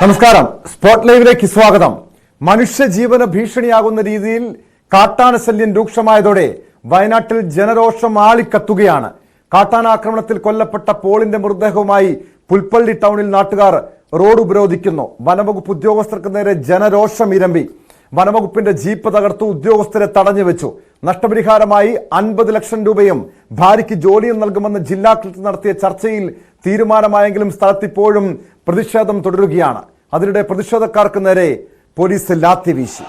നമസ്കാരം. സ്പോട്ട് ലൈവിലേക്ക് സ്വാഗതം. മനുഷ്യജീവന ഭീഷണിയാകുന്ന രീതിയിൽ കാട്ടാന ശല്യം രൂക്ഷമായതോടെ വയനാട്ടിൽ ജനരോഷം ആളിക്കത്തുകയാണ്. കാട്ടാന ആക്രമണത്തിൽ കൊല്ലപ്പെട്ട പോളിന്റെ മൃതദേഹവുമായി പുൽപ്പള്ളി ടൗണിൽ നാട്ടുകാർ റോഡ് ഉപരോധിക്കുന്നു. വനംവകുപ്പ് ഉദ്യോഗസ്ഥർക്ക് നേരെ ജനരോഷം ഇരമ്പി. വനംവകുപ്പിന്റെ ജീപ്പ് തകർത്തു, ഉദ്യോഗസ്ഥരെ തടഞ്ഞുവെച്ചു. നഷ്ടപരിഹാരമായി 50 ലക്ഷം രൂപയും ഭാര്യയ്ക്ക് ജോലിയും നൽകുമെന്ന് ജില്ലാ കളക്ടർ നടത്തിയ ചർച്ചയിൽ തീരുമാനമായെങ്കിലും സ്ഥലത്തിപ്പോഴും പ്രതിഷേധം തുടരുകയാണ്. അതിനിടെ പ്രതിഷേധക്കാർക്ക് നേരെ പോലീസ് ലാത്തി വീശി.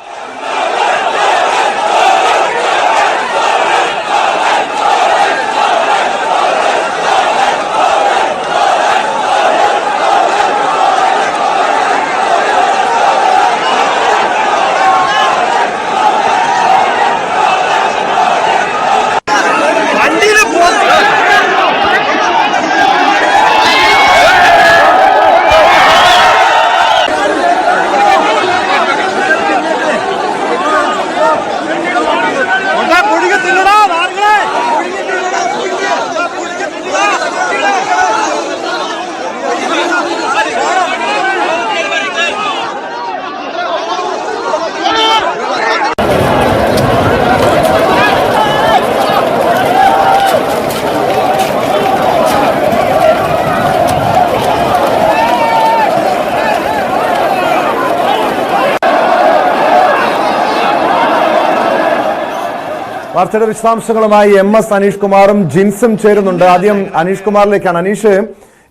വാർത്തയുടെ വിശദാംശങ്ങളുമായി MS അനീഷ് കുമാറും ജിൻസും ചേരുന്നുണ്ട്. ആദ്യം അനീഷ് കുമാറിലേക്കാണ്. അനീഷ്,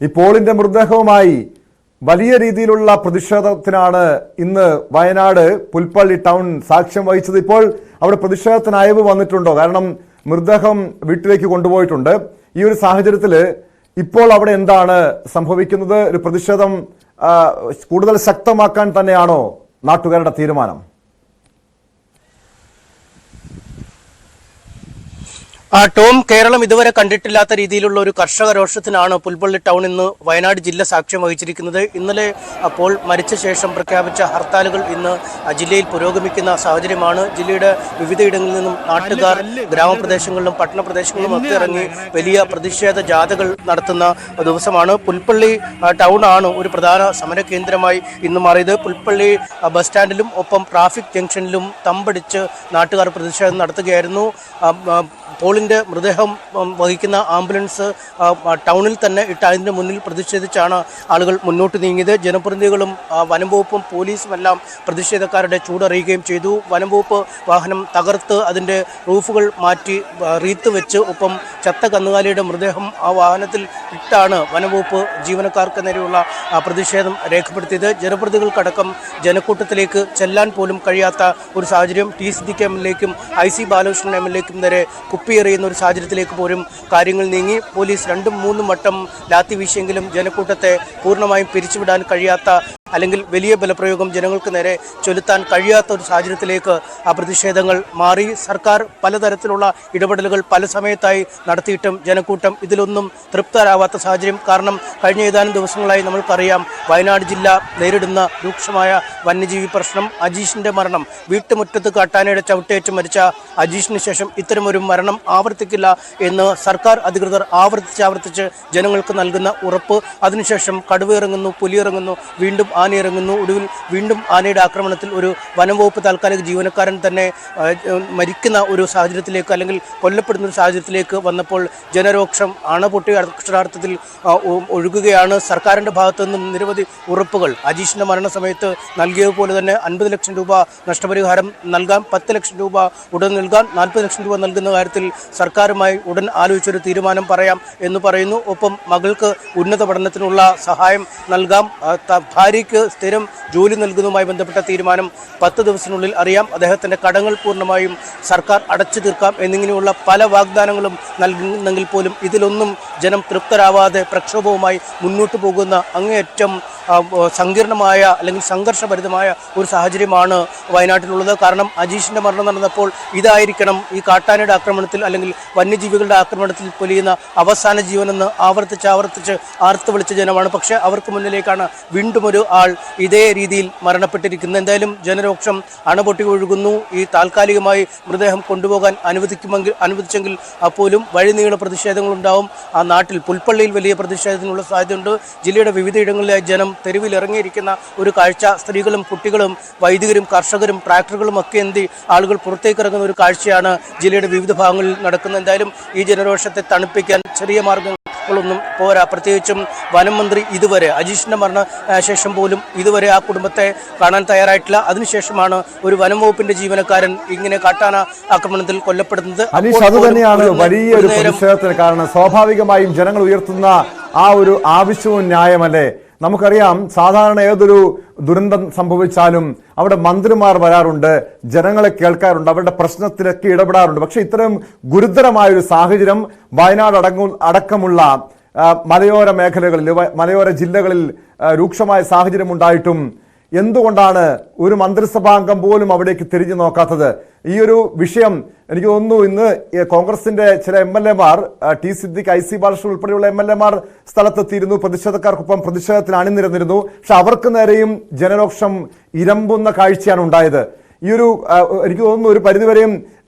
ഈ പോളിന്റെ മൃതദേഹവുമായി വലിയ രീതിയിലുള്ള പ്രതിഷേധത്തിനാണ് ഇന്ന് വയനാട് പുൽപ്പള്ളി ടൗൺ സാക്ഷ്യം വഹിച്ചത്. ഇപ്പോൾ അവിടെ പ്രതിഷേധത്തിന് അയവ് വന്നിട്ടുണ്ടോ? കാരണം മൃതദേഹം വീട്ടിലേക്ക് കൊണ്ടുപോയിട്ടുണ്ട്. ഈ ഒരു സാഹചര്യത്തിൽ ഇപ്പോൾ അവിടെ എന്താണ് സംഭവിക്കുന്നത്? ഒരു പ്രതിഷേധം കൂടുതൽ ശക്തമാക്കാൻ തന്നെയാണോ നാട്ടുകാരുടെ തീരുമാനം? ടോം, കേരളം ഇതുവരെ കണ്ടിട്ടില്ലാത്ത രീതിയിലുള്ള ഒരു കർഷക രോഷത്തിനാണ് പുൽപ്പള്ളി ടൗൺ ഇന്ന് വയനാട് ജില്ല സാക്ഷ്യം വഹിച്ചിരിക്കുന്നത്. ഇന്നലെ അപ്പോൾ മരിച്ച ശേഷം പ്രഖ്യാപിച്ച ഹർത്താലുകൾ ഇന്ന് ജില്ലയിൽ പുരോഗമിക്കുന്ന സാഹചര്യമാണ്. ജില്ലയുടെ വിവിധയിടങ്ങളിൽ നിന്നും നാട്ടുകാർ ഗ്രാമപ്രദേശങ്ങളിലും പട്ടണ പ്രദേശങ്ങളിലും ഒക്കെ ഇറങ്ങി വലിയ പ്രതിഷേധ ജാഥകൾ നടത്തുന്ന ദിവസമാണ്. പുൽപ്പള്ളി ടൗൺ ആണ് ഒരു പ്രധാന സമര കേന്ദ്രമായി ഇന്ന് മാറിയത്. പുൽപ്പള്ളി ബസ് സ്റ്റാൻഡിലും ഒപ്പം ട്രാഫിക് ജംഗ്ഷനിലും തമ്പടിച്ച് നാട്ടുകാർ പ്രതിഷേധം നടത്തുകയായിരുന്നു. പോളിന്റെ മൃതദേഹം വഹിക്കുന്ന ആംബുലൻസ് ടൗണിൽ തന്നെ ഇട്ട് അതിന്റെ മുന്നിൽ പ്രതിഷേധിച്ചാണ് ആളുകൾ മുന്നോട്ട് നീങ്ങിയത്. ജനപ്രതിനിധികളും വനം വകുപ്പും പോലീസും എല്ലാം പ്രതിഷേധക്കാരുടെ ചൂടറിയുകയും ചെയ്തു. വനം വകുപ്പ് വാഹനം തകർത്ത് അതിന്റെ റൂഫുകൾ മാറ്റി റീത്ത് വെച്ച് ഒപ്പം ചത്ത കന്നുകാലിയുടെ മൃതദേഹം ആ വാഹനത്തിൽ ഇട്ടാണ് വനം വകുപ്പ് ജീവനക്കാർക്ക് നേരെയുള്ള പ്രതിഷേധം രേഖപ്പെടുത്തിയത്. ജനപ്രതിനിധികൾക്കടക്കം ജനക്കൂട്ടത്തിലേക്ക് ചെല്ലാൻ പോലും കഴിയാത്ത ഒരു സാഹചര്യം. ടി സിദ്ദിഖ് MLA-ക്കും IC ബാലകൃഷ്ണൻ MLA-ക്കും നേരെ കുപ്പിയെറിയുന്ന ഒരു സാഹചര്യത്തിലേക്ക് പോലും കാര്യങ്ങൾ നീങ്ങി. പോലീസ് 2-3 വട്ടം ലാത്തി വീശിയെങ്കിലും ജനക്കൂട്ടത്തെ പൂർണ്ണമായും പിരിച്ചുവിടാൻ കഴിയാത്ത അല്ലെങ്കിൽ വലിയ ബലപ്രയോഗം ജനങ്ങൾക്ക് നേരെ ചൊലുത്താൻ കഴിയാത്ത ഒരു സാഹചര്യത്തിലേക്ക് ആ പ്രതിഷേധങ്ങൾ മാറി. സർക്കാർ പലതരത്തിലുള്ള ഇടപെടലുകൾ പല സമയത്തായി നടത്തിയിട്ടും ജനക്കൂട്ടം ഇതിലൊന്നും തൃപ്തരാവാത്ത സാഹചര്യം. കാരണം കഴിഞ്ഞ ഏതാനും ദിവസങ്ങളായി നമ്മൾക്കറിയാം വയനാട് ജില്ല നേരിടുന്ന രൂക്ഷമായ വന്യജീവി പ്രശ്നം. അജീഷിന്റെ മരണം, വീട്ടുമുറ്റത്ത് കാട്ടാനയുടെ ചവിട്ടേറ്റ് മരിച്ച അജീഷിന് ശേഷം ഇത്തരമൊരു മരണം ആവർത്തിക്കില്ല എന്ന് സർക്കാർ അധികൃതർ ആവർത്തിച്ച് ജനങ്ങൾക്ക് നൽകുന്ന ഉറപ്പ്. അതിനുശേഷം കടുവയിറങ്ങുന്നു, പുലിയിറങ്ങുന്നു, വീണ്ടും ആനയിറങ്ങുന്നു. ഒടുവിൽ വീണ്ടും ആനയുടെ ആക്രമണത്തിൽ ഒരു വനംവകുപ്പ് താൽക്കാലിക ജീവനക്കാരൻ തന്നെ മരിക്കുന്ന ഒരു സാഹചര്യത്തിലേക്ക് അല്ലെങ്കിൽ കൊല്ലപ്പെടുന്ന ഒരു സാഹചര്യത്തിലേക്ക് വന്നപ്പോൾ ജനരോക്ഷം അണപൊട്ടി അക്ഷരാർത്ഥത്തിൽ ഒഴുകുകയാണ്. സർക്കാരിൻ്റെ ഭാഗത്തു നിന്നും നിരവധി ഉറപ്പുകൾ അജീഷിൻ്റെ മരണസമയത്ത് നൽകിയതുപോലെ തന്നെ 50 ലക്ഷം രൂപ നഷ്ടപരിഹാരം നൽകാം, 10 ലക്ഷം രൂപ ഉടൻ നൽകാൻ, 40 ലക്ഷം രൂപ നൽകുന്ന കാര്യത്തിൽ സർക്കാരുമായി ഉടൻ ആലോചിച്ചൊരു തീരുമാനം പറയാം എന്ന് പറയുന്നു. ഒപ്പം മകൾക്ക് ഉന്നത പഠനത്തിനുള്ള സഹായം നൽകാം, ഭാര്യയ്ക്ക് സ്ഥിരം ജോലി നൽകുന്നതുമായി ബന്ധപ്പെട്ട തീരുമാനം 10 ദിവസത്തിനുള്ളിൽ അറിയാം, അദ്ദേഹത്തിൻ്റെ കടങ്ങൾ പൂർണ്ണമായും സർക്കാർ അടച്ചു തീർക്കാം എന്നിങ്ങനെയുള്ള പല വാഗ്ദാനങ്ങളും നൽകുന്നെങ്കിൽ പോലും ഇതിലൊന്നും ജനം തൃപ്തരാവാതെ പ്രക്ഷോഭവുമായി മുന്നോട്ട് പോകുന്ന അങ്ങേയറ്റം സങ്കീർണമായ അല്ലെങ്കിൽ സംഘർഷഭരിതമായ ഒരു സാഹചര്യമാണ് വയനാട്ടിലുള്ളത്. കാരണം അജീഷിൻ്റെ മരണം നടന്നപ്പോൾ ഇതായിരിക്കണം ഈ കാട്ടാനയുടെ ആക്രമണത്തിൽ അല്ലെങ്കിൽ വന്യജീവികളുടെ ആക്രമണത്തിൽ പൊലിയുന്ന അവസാന ജീവനെന്ന് ആവർത്തിച്ച് ആർത്ത് വിളിച്ച ജനമാണ്. പക്ഷേ അവർക്ക് മുന്നിലേക്കാണ് വീണ്ടും ഒരു ആൾ ഇതേ രീതിയിൽ മരണപ്പെട്ടിരിക്കുന്നു. എന്തായാലും ജനരോക്ഷം അണപൊട്ടി ഒഴുകുന്നു. ഈ താൽക്കാലികമായി മൃതദേഹം കൊണ്ടുപോകാൻ അനുവദിച്ചെങ്കിൽ പോലും വഴിനീള പ്രതിഷേധങ്ങളുണ്ടാവും. ആ നാട്ടിൽ പുൽപ്പള്ളിയിൽ വലിയ പ്രതിഷേധത്തിനുള്ള സാധ്യതയുണ്ട്. ജില്ലയുടെ വിവിധയിടങ്ങളിലെ ജനം തെരുവിലിറങ്ങിയിരിക്കുന്ന ഒരു കാഴ്ച, സ്ത്രീകളും കുട്ടികളും വൈദികരും കർഷകരും ട്രാക്ടറുകളും ഒക്കെ എന്തി ആളുകൾ പുറത്തേക്ക് ഇറങ്ങുന്ന ഒരു കാഴ്ചയാണ് ജില്ലയുടെ വിവിധ ഭാഗങ്ങളിൽ നടക്കുന്നത്. എന്തായാലും ഈ ജനരോഷത്തെ തണുപ്പിക്കാൻ ചെറിയ മാർഗങ്ങളൊന്നും പോരാ. പ്രത്യേകിച്ചും വനം മന്ത്രി ഇതുവരെ അജീഷിന്റെ മരണ ശേഷം പോലും ഇതുവരെ ആ കുടുംബത്തെ കാണാൻ തയ്യാറായിട്ടില്ല. അതിനുശേഷമാണ് ഒരു വനം വകുപ്പിന്റെ ജീവനക്കാരൻ ഇങ്ങനെ കാട്ടാന ആക്രമണത്തിൽ കൊല്ലപ്പെടുന്നത്. അത് തന്നെയാണ് വലിയൊരു പ്രതിഷേധത്തിന് കാരണം. സ്വാഭാവികമായും ജനങ്ങൾ ഉയർത്തുന്ന ആ ഒരു ആവശ്യവും ന്യായമല്ലേ? നമുക്കറിയാം, സാധാരണ ഏതൊരു ദുരന്തം സംഭവിച്ചാലും അവിടെ മന്ത്രിമാർ വരാറുണ്ട്, ജനങ്ങളെ കേൾക്കാറുണ്ട്, അവരുടെ പ്രശ്നത്തിലൊക്കെ ഇടപെടാറുണ്ട്. പക്ഷെ ഇത്തരം ഗുരുതരമായൊരു സാഹചര്യം വയനാട് അടക്കമുള്ള മലയോര മേഖലകളിൽ, മലയോര ജില്ലകളിൽ രൂക്ഷമായ സാഹചര്യം ഉണ്ടായിട്ടും എന്തുകൊണ്ടാണ് ഒരു മന്ത്രിസഭാംഗം പോലും അവിടേക്ക് തിരിഞ്ഞു നോക്കാത്തത്? ഈ ഒരു വിഷയം എനിക്ക് തോന്നുന്നു ഇന്ന് കോൺഗ്രസിന്റെ ചില MLA-മാർ, ടി സിദ്ദിഖ്, IC ബാലകൃഷ്ണൻ ഉൾപ്പെടെയുള്ള MLA-മാർ സ്ഥലത്തെത്തിയിരുന്നു. പ്രതിഷേധക്കാർക്കൊപ്പം പ്രതിഷേധത്തിൽ അണിനിരന്നിരുന്നു. പക്ഷെ അവർക്ക് നേരെയും ജനരോക്ഷം ഇരമ്പുന്ന കാഴ്ചയാണ് ഉണ്ടായത്. ഈ ഒരു എനിക്ക് തോന്നുന്നു ഒരു പരിധിവരെയും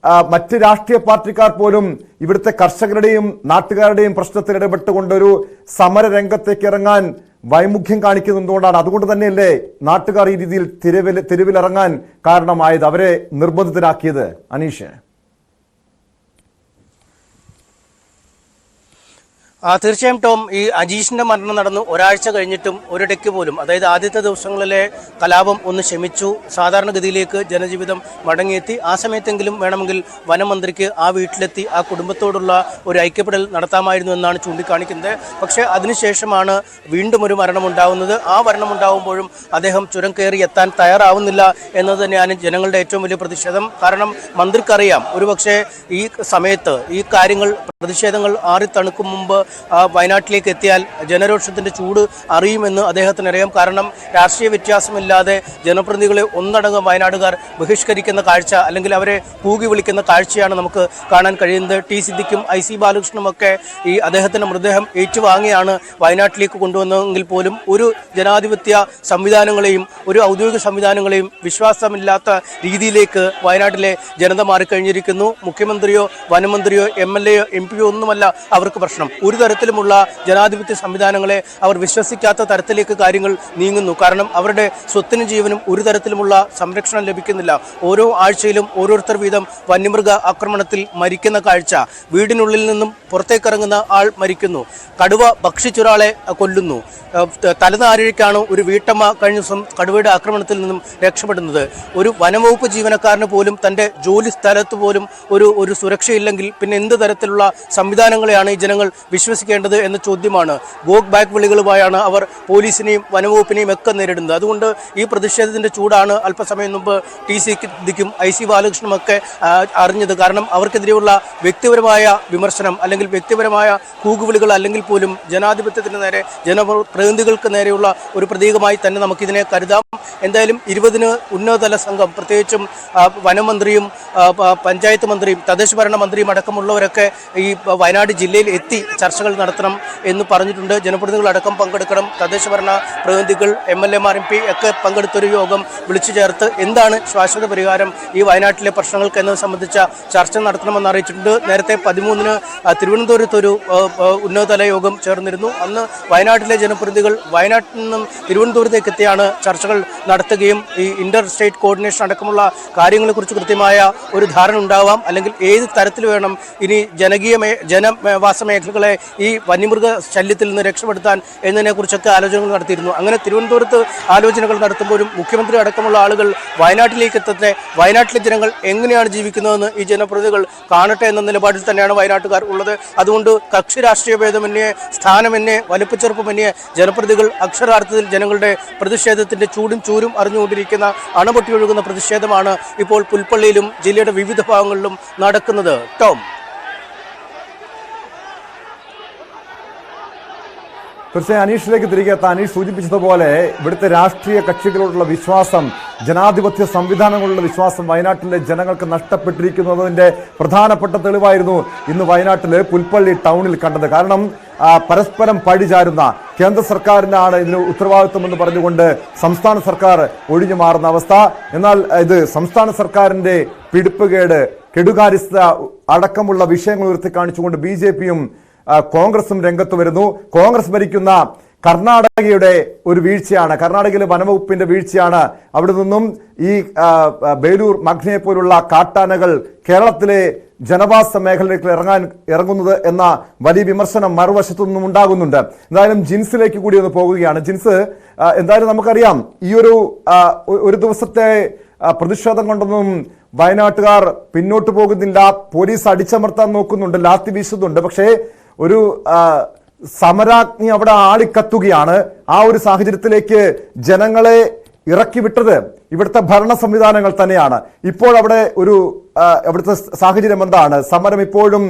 മറ്റ് രാഷ്ട്രീയ പാർട്ടിക്കാർ പോലും ഇവിടുത്തെ കർഷകരുടെയും നാട്ടുകാരുടെയും പ്രശ്നത്തിൽ ഇടപെട്ടുകൊണ്ടൊരു സമര രംഗത്തേക്ക് ഇറങ്ങാൻ വൈമുഖ്യം കാണിക്കുന്നതുകൊണ്ടാണ്. അതുകൊണ്ട് തന്നെയല്ലേ നാട്ടുകാർ ഈ രീതിയിൽ തെരുവിലിറങ്ങാൻ കാരണമായത്, അവരെ നിർബന്ധിതരാക്കിയത്? അനീഷ്, തീർച്ചയായും ടോം, ഈ അജീഷിന്റെ മരണം നടന്നു ഒരാഴ്ച കഴിഞ്ഞിട്ടും ഒരിടയ്ക്ക് പോലും, അതായത് ആദ്യത്തെ ദിവസങ്ങളിലെ കലാപം ഒന്ന് ശമിച്ചു, സാധാരണഗതിയിലേക്ക് ജനജീവിതം മടങ്ങിയെത്തി. ആ സമയത്തെങ്കിലും വേണമെങ്കിൽ വനമന്ത്രിക്ക് ആ വീട്ടിലെത്തി ആ കുടുംബത്തോടുള്ള ഒരു ഐക്യപ്പെടൽ നടത്താമായിരുന്നു എന്നാണ് ചൂണ്ടിക്കാണിക്കുന്നത്. പക്ഷേ അതിനുശേഷമാണ് വീണ്ടും ഒരു മരണമുണ്ടാകുന്നത്. ആ മരണമുണ്ടാകുമ്പോഴും അദ്ദേഹം ചുരം കയറി എത്താൻ തയ്യാറാവുന്നില്ല എന്നത് തന്നെയാണ് ജനങ്ങളുടെ ഏറ്റവും വലിയ പ്രതിഷേധം. കാരണം മന്ത്രിക്കറിയാം, ഒരുപക്ഷെ ഈ സമയത്ത് ഈ കാര്യങ്ങൾ, പ്രതിഷേധങ്ങൾ ആറിത്തണുക്കും മുമ്പ് വയനാട്ടിലേക്ക് എത്തിയാൽ ജനരോഷത്തിന്റെ ചൂട് അറിയുമെന്ന് അദ്ദേഹത്തിനറിയാം. കാരണം രാഷ്ട്രീയ വ്യത്യാസമില്ലാതെ ജനപ്രതിനിധികളെ ഒന്നടങ്കം വയനാടുകാർ ബഹിഷ്കരിക്കുന്ന കാഴ്ച, അല്ലെങ്കിൽ അവരെ കൂകി വിളിക്കുന്ന കാഴ്ചയാണ് നമുക്ക് കാണാൻ കഴിയുന്നത്. ടി സിദ്ദിഖും IC ബാലകൃഷ്ണനും ഒക്കെ ഈ അദ്ദേഹത്തിന്റെ മൃതദേഹം ഏറ്റുവാങ്ങിയാണ് വയനാട്ടിലേക്ക് കൊണ്ടുവന്നതെങ്കിൽ പോലും ഒരു ജനാധിപത്യ സംവിധാനങ്ങളെയും ഒരു ഔദ്യോഗിക സംവിധാനങ്ങളെയും വിശ്വാസമില്ലാത്ത രീതിയിലേക്ക് വയനാട്ടിലെ ജനത മാറിക്കഴിഞ്ഞിരിക്കുന്നു. മുഖ്യമന്ത്രിയോ വനമന്ത്രിയോ MLA-യോ MP-യോ ഒന്നുമല്ല അവർക്ക് പ്രശ്നം. ഒരു തരത്തിലുമുള്ള ജനാധിപത്യ സംവിധാനങ്ങളെ അവർ വിശ്വസിക്കാത്ത തരത്തിലേക്ക് കാര്യങ്ങൾ നീങ്ങുന്നു. കാരണം അവരുടെ സ്വത്തിനും ജീവനും ഒരു തരത്തിലുമുള്ള സംരക്ഷണം ലഭിക്കുന്നില്ല. ഓരോ ആഴ്ചയിലും ഓരോരുത്തർ വീതം വന്യമൃഗ ആക്രമണത്തിൽ മരിക്കുന്ന കാഴ്ച, വീടിനുള്ളിൽ നിന്നും പുറത്തേക്കിറങ്ങുന്ന ആൾ മരിക്കുന്നു, കടുവ ഭക്ഷിച്ചൊരാളെ കൊല്ലുന്നു. തലനാരിഴയ്ക്കാണ് ഒരു വീട്ടമ്മ കഴിഞ്ഞ ദിവസം കടുവയുടെ ആക്രമണത്തിൽ നിന്നും രക്ഷപ്പെടുന്നത്. ഒരു വനംവകുപ്പ് ജീവനക്കാരന് പോലും തൻ്റെ ജോലി സ്ഥലത്ത് പോലും ഒരു സുരക്ഷയില്ലെങ്കിൽ പിന്നെ എന്ത് തരത്തിലുള്ള സംവിധാനങ്ങളെയാണ് ഈ ജനങ്ങൾ വിശ്വസിക്കേണ്ടത് എന്ന ചോദ്യമാണ്. ഗോക്ക് ബാക്ക് വിളികളുമായാണ് അവർ പോലീസിനെയും വനംവകുപ്പിനെയും ഒക്കെ നേരിടുന്നത്. അതുകൊണ്ട് ഈ പ്രതിഷേധത്തിന്റെ ചൂടാണ് അല്പസമയം മുമ്പ് ടി സിദ്ദിഖും IC ബാലകൃഷ്ണനും ഒക്കെ അറിഞ്ഞത്. കാരണം അവർക്കെതിരെയുള്ള വ്യക്തിപരമായ വിമർശനം, അല്ലെങ്കിൽ വ്യക്തിപരമായ കൂകുവിളികൾ അല്ലെങ്കിൽ പോലും ജനാധിപത്യത്തിന് നേരെ, ജനപ്രതിനിധികൾക്ക് നേരെയുള്ള ഒരു പ്രതീകമായി തന്നെ നമുക്കിതിനെ കരുതാം. എന്തായാലും 20 ഉന്നതതല സംഘം, പ്രത്യേകിച്ചും വനമന്ത്രിയും പഞ്ചായത്ത് മന്ത്രിയും തദ്ദേശ ഭരണ മന്ത്രിയും അടക്കമുള്ളവരൊക്കെ ഈ വയനാട് ജില്ലയിൽ എത്തി ചർച്ചകൾ നടത്തണം എന്ന് പറഞ്ഞിട്ടുണ്ട്. ജനപ്രതിനിധികളടക്കം പങ്കെടുക്കണം. തദ്ദേശ ഭരണ പ്രതിനിധികൾ, MLA-മാർ, MP ഒക്കെ പങ്കെടുത്തൊരു യോഗം വിളിച്ചു ചേർത്ത് എന്താണ് ശാശ്വത പരിഹാരം ഈ വയനാട്ടിലെ പ്രശ്നങ്ങൾക്ക് എന്നത് സംബന്ധിച്ച ചർച്ച നടത്തണമെന്ന് അറിയിച്ചിട്ടുണ്ട്. നേരത്തെ 13-ന് തിരുവനന്തപുരത്ത് ഒരു ഉന്നതതല യോഗം ചേർന്നിരുന്നു. അന്ന് വയനാട്ടിലെ ജനപ്രതിനിധികൾ വയനാട്ടിൽ നിന്നും തിരുവനന്തപുരത്തേക്ക് എത്തിയാണ് ചർച്ചകൾ നടത്തുകയും ഈ ഇന്റർ സ്റ്റേറ്റ് കോർഡിനേഷൻ അടക്കമുള്ള കാര്യങ്ങളെക്കുറിച്ച് കൃത്യമായ ഒരു ധാരണ ഉണ്ടാവാം, അല്ലെങ്കിൽ ഏത് തരത്തിൽ വേണം ഇനി ജനവാസ മേഖലകളെ ഈ വന്യമൃഗ ശല്യത്തിൽ നിന്ന് രക്ഷപ്പെടുത്താൻ എന്നതിനെക്കുറിച്ചൊക്കെ ആലോചനകൾ നടത്തിയിരുന്നു. അങ്ങനെ തിരുവനന്തപുരത്ത് ആലോചനകൾ നടത്തുമ്പോഴും മുഖ്യമന്ത്രി അടക്കമുള്ള ആളുകൾ വയനാട്ടിലേക്ക് എത്തട്ടെ, വയനാട്ടിലെ ജനങ്ങൾ എങ്ങനെയാണ് ജീവിക്കുന്നതെന്ന് ഈ ജനപ്രതിനിധികൾ കാണട്ടെ എന്ന നിലപാടിൽ തന്നെയാണ് വയനാട്ടുകാർ ഉള്ളത്. അതുകൊണ്ട് കക്ഷി രാഷ്ട്രീയ ഭേദമന്യേ, സ്ഥാനമന്യേ, വലിപ്പച്ചെറുപ്പമന്യേ ജനപ്രതിനിധികൾ അക്ഷരാർത്ഥത്തിൽ ജനങ്ങളുടെ പ്രതിഷേധത്തിന്റെ ചൂടും ചൂരും അറിഞ്ഞുകൊണ്ടിരിക്കുന്ന, അണപൊട്ടി ഒഴുകുന്ന പ്രതിഷേധമാണ് ഇപ്പോൾ പുൽപ്പള്ളിയിലും ജില്ലയുടെ വിവിധ ഭാഗങ്ങളിലും നടക്കുന്നത്. ടോം. തീർച്ചയായും അനീഷിലേക്ക് തിരികെ എത്താൻ. അനീഷ് സൂചിപ്പിച്ചതുപോലെ ഇവിടുത്തെ രാഷ്ട്രീയ കക്ഷികളോടുള്ള വിശ്വാസം, ജനാധിപത്യ സംവിധാനങ്ങളുള്ള വിശ്വാസം വയനാട്ടിലെ ജനങ്ങൾക്ക് നഷ്ടപ്പെട്ടിരിക്കുന്നതിന്റെ പ്രധാനപ്പെട്ട തെളിവായിരുന്നു ഇന്ന് വയനാട്ടിലെ പുൽപ്പള്ളി ടൗണിൽ കണ്ടത്. കാരണം പരസ്പരം പഴിചാരുന്ന കേന്ദ്ര സർക്കാരിനാണ് ഇതിന് ഉത്തരവാദിത്വമെന്ന് പറഞ്ഞുകൊണ്ട് സംസ്ഥാന സർക്കാർ ഒഴിഞ്ഞു മാറുന്ന അവസ്ഥ. എന്നാൽ ഇത് സംസ്ഥാന സർക്കാരിന്റെ പിടിപ്പുകേട്, കെടുകാര്യസ്ഥത അടക്കമുള്ള വിഷയങ്ങൾ ഉയർത്തി കാണിച്ചുകൊണ്ട് BJPയും കോൺഗ്രസും രംഗത്ത് വരുന്നു. കോൺഗ്രസ് ഭരിക്കുന്ന കർണാടകയുടെ ഒരു വീഴ്ചയാണ്, കർണാടകയിലെ വനവകുപ്പിന്റെ വീഴ്ചയാണ്. അവിടെ നിന്നും ഈ ബേലൂർ മഗ്നയെ പോലുള്ള കാട്ടാനകൾ കേരളത്തിലെ ജനവാസ മേഖലയിലേക്ക് ഇറങ്ങുന്നത് എന്ന വലിയ വിമർശനം മറുവശത്തു നിന്നും ഉണ്ടാകുന്നുണ്ട്. എന്തായാലും ജിൻസിലേക്ക് കൂടി ഒന്ന് പോകുകയാണ്. ജിൻസ്, എന്തായാലും നമുക്കറിയാം ഈ ഒരു ദിവസത്തെ പ്രതിഷേധം കൊണ്ടൊന്നും വയനാട്ടുകാർ പിന്നോട്ട് പോകുന്നില്ല. പോലീസ് അടിച്ചമർത്താൻ നോക്കുന്നുണ്ട്, ലാത്തി വീശുന്നുണ്ട്. പക്ഷേ ഒരു സമരാഗ്നി അവിടെ ആളിക്കത്തുകയാണ്. ആ ഒരു സാഹചര്യത്തിലേക്ക് ജനങ്ങളെ ഇറക്കി വിട്ടത് ഇവിടുത്തെ ഭരണ സംവിധാനങ്ങൾ തന്നെയാണ്. ഇപ്പോൾ അവിടെ അവിടുത്തെ സാഹചര്യം എന്താണ്? സമരം ഇപ്പോഴും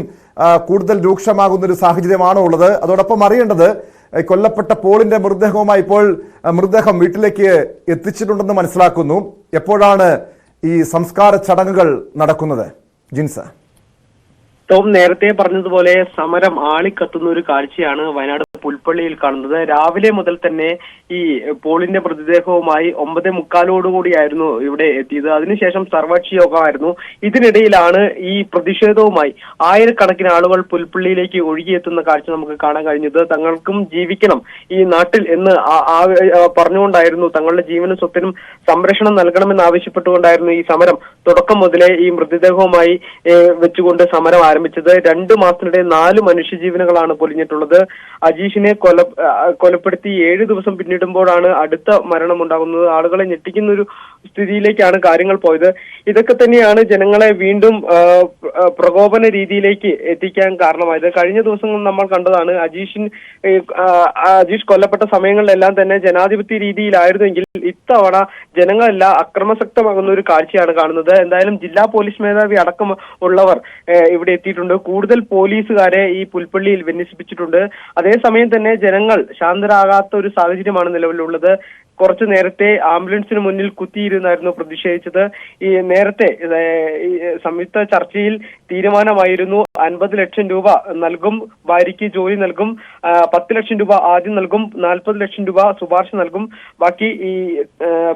കൂടുതൽ രൂക്ഷമാകുന്ന ഒരു സാഹചര്യമാണോ ഉള്ളത്? അതോടൊപ്പം അറിയേണ്ടത്, കൊല്ലപ്പെട്ട പോളിന്റെ മൃതദേഹവുമായി ഇപ്പോൾ മൃതദേഹം വീട്ടിലേക്ക് എത്തിച്ചിട്ടുണ്ടെന്ന് മനസ്സിലാക്കുന്നു. എപ്പോഴാണ് ഈ സംസ്കാര ചടങ്ങുകൾ നടക്കുന്നത്? ജിൻസ, ടോം നേരത്തെ പറഞ്ഞതുപോലെ സമരം ആളിക്കത്തുന്ന ഒരു കാഴ്ചയാണ് വയനാട് പുൽപ്പള്ളിയിൽ കാണുന്നത്. രാവിലെ മുതൽ തന്നെ ഈ പോളിന്റെ മൃതദേഹവുമായി 9:45 ഇവിടെ എത്തിയത്. അതിനുശേഷം സർവകക്ഷി യോഗമായിരുന്നു. ഇതിനിടയിലാണ് ഈ പ്രതിഷേധവുമായി ആയിരക്കണക്കിന് ആളുകൾ പുൽപ്പള്ളിയിലേക്ക് ഒഴുകിയെത്തുന്ന കാഴ്ച നമുക്ക് കാണാൻ കഴിഞ്ഞത്. തങ്ങൾക്കും ജീവിക്കണം ഈ നാട്ടിൽ എന്ന് പറഞ്ഞുകൊണ്ടായിരുന്നു, തങ്ങളുടെ ജീവനും സ്വത്തിനും സംരക്ഷണം നൽകണമെന്ന് ആവശ്യപ്പെട്ടുകൊണ്ടായിരുന്നു ഈ സമരം തുടക്കം മുതലേ ഈ മൃതദേഹവുമായി വെച്ചുകൊണ്ട് സമരം ആരംഭിച്ചത്. 2 മാസത്തിനിടെ 4 മനുഷ്യജീവനുകളാണ് പൊലിഞ്ഞിട്ടുള്ളത്. അജീഷിനെ കൊലപ്പെടുത്തി 7 ദിവസം പിന്നിടുമ്പോഴാണ് അടുത്ത മരണം ഉണ്ടാകുന്നത്. ആളുകളെ ഞെട്ടിക്കുന്ന ഒരു സ്ഥിതിയിലേക്കാണ് കാര്യങ്ങൾ പോയത്. ഇതൊക്കെ തന്നെയാണ് ജനങ്ങളെ വീണ്ടും പ്രകോപന രീതിയിലേക്ക് എത്തിക്കാൻ കാരണമായത്. കഴിഞ്ഞ ദിവസങ്ങൾ നമ്മൾ കണ്ടതാണ്, അജീഷ് കൊല്ലപ്പെട്ട സമയങ്ങളിലെല്ലാം തന്നെ ജനാധിപത്യ രീതിയിലായിരുന്നെങ്കിൽ ഇത്തവണ ജനങ്ങളെല്ലാം അക്രമസക്തമാകുന്ന ഒരു കാഴ്ചയാണ് കാണുന്നത്. എന്തായാലും ജില്ലാ പോലീസ് മേധാവി അടക്കം ഉള്ളവർ ഇവിടെ എത്തിയിട്ടുണ്ട്. കൂടുതൽ പോലീസുകാരെ ഈ പുൽപ്പള്ളിയിൽ വിന്യസിപ്പിച്ചിട്ടുണ്ട്. അതേസമയം തന്നെ ജനങ്ങൾ ശാന്തരാകാത്ത ഒരു സാഹചര്യമാണ് നിലവിലുള്ളത്. കുറച്ചു നേരത്തെ ആംബുലൻസിന് മുന്നിൽ കുത്തിയിരുന്നായിരുന്നു പ്രതിഷേധിച്ചത്. ഈ നേരത്തെ സംയുക്ത ചർച്ചയിൽ തീരുമാനമായിരുന്നു 50 ലക്ഷം രൂപ നൽകും, ഭാര്യയ്ക്ക് ജോലി നൽകും, 10 ലക്ഷം രൂപ ആദ്യം നൽകും, 40 ലക്ഷം രൂപ ശുപാർശ നൽകും, ബാക്കി ഈ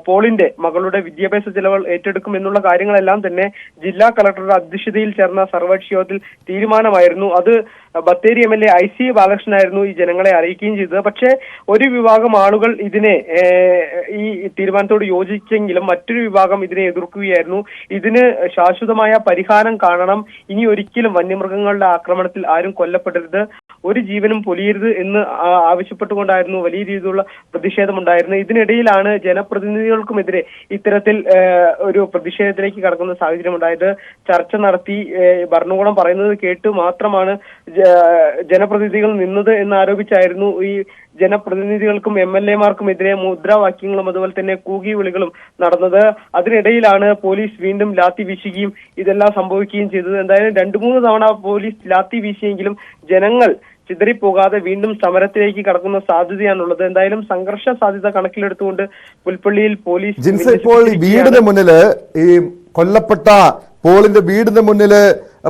പോളിന്റെ മകളുടെ വിദ്യാഭ്യാസ ചെലവുകൾ ഏറ്റെടുക്കും എന്നുള്ള കാര്യങ്ങളെല്ലാം തന്നെ ജില്ലാ കളക്ടറുടെ അധ്യക്ഷതയിൽ ചേർന്ന സർവകക്ഷി യോഗത്തിൽ തീരുമാനമായിരുന്നു. അത് ബത്തേരി MLA IC ബാലകൃഷ്ണനായിരുന്നു ഈ ജനങ്ങളെ അറിയിക്കുകയും ചെയ്തത്. പക്ഷേ ഒരു വിഭാഗം ആളുകൾ ഇതിനെ ഈ തീരുമാനത്തോട് യോജിച്ചെങ്കിലും മറ്റൊരു വിഭാഗം ഇതിനെ എതിർക്കുകയായിരുന്നു. ഇതിന് ശാശ്വതമായ പരിഹാരം കാണണം. ഇനി ഒരിക്കലും വന്യമൃഗങ്ങളുടെ ആക്രമണത്തിൽ ആരും കൊല്ലപ്പെടരുത്, ഒരു ജീവനും പൊലിയരുത് എന്ന് ആവശ്യപ്പെട്ടുകൊണ്ടായിരുന്നു വലിയ രീതിയിലുള്ള പ്രതിഷേധമുണ്ടായിരുന്നത്. ഇതിനിടയിലാണ് ജനപ്രതിനിധികൾക്കുമെതിരെ ഇത്തരത്തിൽ ഒരു പ്രതിഷേധത്തിലേക്ക് കടക്കുന്ന സാഹചര്യം ഉണ്ടായത്. ചർച്ച നടത്തി ഭരണകൂടം പറയുന്നത് കേട്ട് മാത്രമാണ് ജനപ്രതിനിധികൾ നിന്നത് എന്നാരോപിച്ചായിരുന്നു ഈ ജനപ്രതിനിധികൾക്കും MLA-മാർക്കുമെതിരെ മുദ്രാവാക്യങ്ങളും അതുപോലെ തന്നെ കൂകി വിളികളും നടന്നത്. അതിനിടയിലാണ് പോലീസ് വീണ്ടും ലാത്തി വീശുകയും ഇതെല്ലാം സംഭവിക്കുകയും ചെയ്തത്. എന്തായാലും 2-3 തവണ പോലീസ് ലാത്തി വീശിയെങ്കിലും ജനങ്ങൾ ചിതറിപ്പോകാതെ വീണ്ടും സമരത്തിലേക്ക് കടക്കുന്ന സാധ്യതയാണുള്ളത്. എന്തായാലും സംഘർഷ സാധ്യത കണക്കിലെടുത്തുകൊണ്ട് പുൽപ്പള്ളിയിൽ പോലീസ് ജിൻസ് ഇപ്പോൾ വീടിന് മുന്നില്, ഈ കൊല്ലപ്പെട്ട പോളിന്റെ വീടിന് മുന്നില്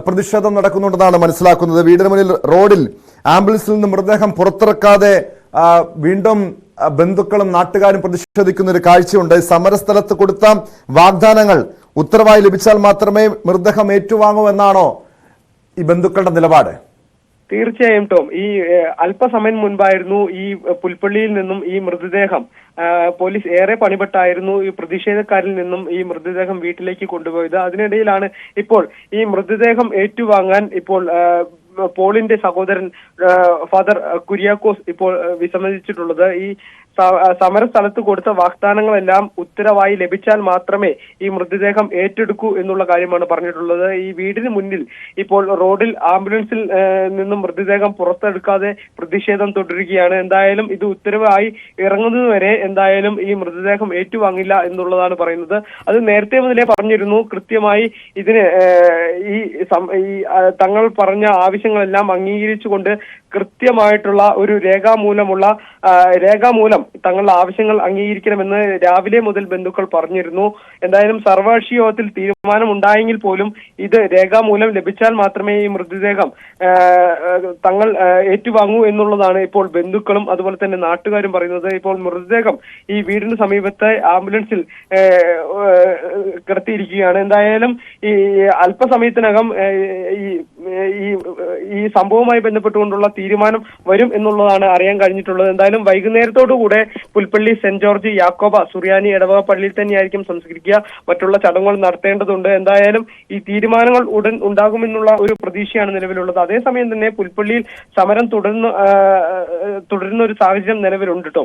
പ്രതിഷേധം നടക്കുന്നുണ്ടെന്നാണ് മനസ്സിലാക്കുന്നത്. വീടിന് മുന്നിൽ റോഡിൽ ആംബുലൻസിൽ നിന്ന് മൃതദേഹം പുറത്തിറക്കാതെ വീണ്ടും ബന്ധുക്കളും നാട്ടുകാരും പ്രതിഷേധിക്കുന്ന ഒരു കാഴ്ചയുണ്ട്. സമരസ്ഥലത്ത് കൊടുത്ത വാഗ്ദാനങ്ങൾ ഉത്തരവായി ലഭിച്ചാൽ മാത്രമേ മൃതദേഹം ഏറ്റുവാങ്ങൂ എന്നാണോ ഈ ബന്ധുക്കളുടെ നിലപാട്? തീർച്ചയായും ടോം, ഈ അല്പസമയം മുൻപായിരുന്നു ഈ പുൽപ്പള്ളിയിൽ നിന്നും ഈ മൃതദേഹം പോലീസ് ഏറെ പണിപ്പെട്ടായിരുന്നു ഈ പ്രതിഷേധക്കാരിൽ നിന്നും ഈ മൃതദേഹം വീട്ടിലേക്ക് കൊണ്ടുപോയത്. അതിനിടയിലാണ് ഇപ്പോൾ ഈ മൃതദേഹം ഏറ്റുവാങ്ങാൻ ഇപ്പോൾ പോളിന്റെ സഹോദരൻ ഫാദർ കുര്യാക്കോസ് ഇപ്പോൾ വിസമ്മതിച്ചിട്ടുള്ളത്. ഈ സമര സ്ഥലത്ത് കൊടുത്ത വാഗ്ദാനങ്ങളെല്ലാം ഉത്തരവായി ലഭിച്ചാൽ മാത്രമേ ഈ മൃതദേഹം ഏറ്റെടുക്കൂ എന്നുള്ള കാര്യമാണ് പറഞ്ഞിട്ടുള്ളത്. ഈ വീടിന് മുന്നിൽ ഇപ്പോൾ റോഡിൽ ആംബുലൻസിൽ നിന്നും മൃതദേഹം പുറത്തെടുക്കാതെ പ്രതിഷേധം തുടരുകയാണ്. എന്തായാലും ഇത് ഉത്തരവായി ഇറങ്ങുന്നതുവരെ എന്തായാലും ഈ മൃതദേഹം ഏറ്റുവാങ്ങില്ല എന്നുള്ളതാണ് പറയുന്നത്. അത് നേരത്തെ മുതലേ പറഞ്ഞിരുന്നു. കൃത്യമായി ഇതിന് ഈ തങ്ങൾ പറഞ്ഞ ആവശ്യങ്ങളെല്ലാം അംഗീകരിച്ചുകൊണ്ട് കൃത്യമായിട്ടുള്ള ഒരു രേഖാമൂലം തങ്ങളുടെ ആവശ്യങ്ങൾ അംഗീകരിക്കണമെന്ന് രാവിലെ മുതൽ ബന്ധുക്കൾ പറഞ്ഞിരുന്നു. എന്തായാലും സർവകക്ഷി യോഗത്തിൽ തീരുമാനം ഉണ്ടായെങ്കിൽ പോലും ഇത് രേഖാമൂലം ലഭിച്ചാൽ മാത്രമേ ഈ മൃതദേഹം തങ്ങൾ ഏറ്റുവാങ്ങൂ എന്നുള്ളതാണ് ഇപ്പോൾ ബന്ധുക്കളും അതുപോലെ തന്നെ നാട്ടുകാരും പറയുന്നത്. ഇപ്പോൾ മൃതദേഹം ഈ വീടിന് സമീപത്തെ ആംബുലൻസിൽ കിടത്തിയിരിക്കുകയാണ്. എന്തായാലും ഈ അല്പസമയത്തിനകം ഈ സംഭവവുമായി ബന്ധപ്പെട്ടുകൊണ്ടുള്ള തീരുമാനം വരും എന്നുള്ളതാണ് അറിയാൻ കഴിഞ്ഞിട്ടുള്ളത്. എന്തായാലും വൈകുന്നേരത്തോടുകൂടെ പുൽപ്പള്ളി സെന്റ് ജോർജ് യാക്കോബ സുറിയാനി ഇടവക പള്ളിയിൽ തന്നെയായിരിക്കും സംസ്കരിക്കുക. മറ്റുള്ള ചടങ്ങുകൾ നടത്തേണ്ടതുണ്ട്. എന്തായാലും ഈ തീരുമാനങ്ങൾ ഉടൻ ഉണ്ടാകുമെന്നുള്ള ഒരു പ്രതീക്ഷയാണ് നിലവിലുള്ളത്. അതേസമയം തന്നെ പുൽപ്പള്ളിയിൽ സമരം തുടരുന്ന ഒരു സാഹചര്യം നിലവിലുണ്ട്. കേട്ടോ,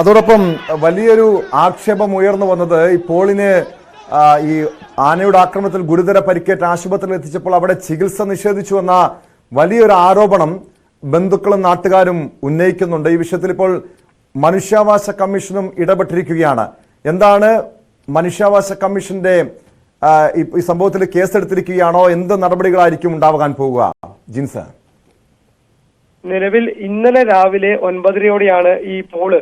അതോടൊപ്പം വലിയൊരു ആക്ഷേപം ഉയർന്നു വന്നത് ഇപ്പോളിന് ഈ ആനയുടെ ആക്രമണത്തിൽ ഗുരുതര പരിക്കേറ്റ് ആശുപത്രിയിൽ എത്തിച്ചപ്പോൾ അവിടെ ചികിത്സ നിഷേധിച്ചുവെന്ന വലിയൊരു ആരോപണം ബന്ധുക്കളും നാട്ടുകാരും ഉന്നയിക്കുന്നുണ്ട്. ഈ വിഷയത്തിൽ ഇപ്പോൾ മനുഷ്യാവകാശ കമ്മീഷനും ഇടപെട്ടിരിക്കുകയാണ്. എന്താണ് മനുഷ്യാവകാശ കമ്മീഷന്റെ ഈ സംഭവത്തിൽ കേസെടുത്തിരിക്കുകയാണോ? എന്ത് നടപടികളായിരിക്കും ഉണ്ടാകാൻ പോവുക? ജിൻസ്, നിലവിൽ ഇന്നലെ രാവിലെ 9:30 ഈ പോള്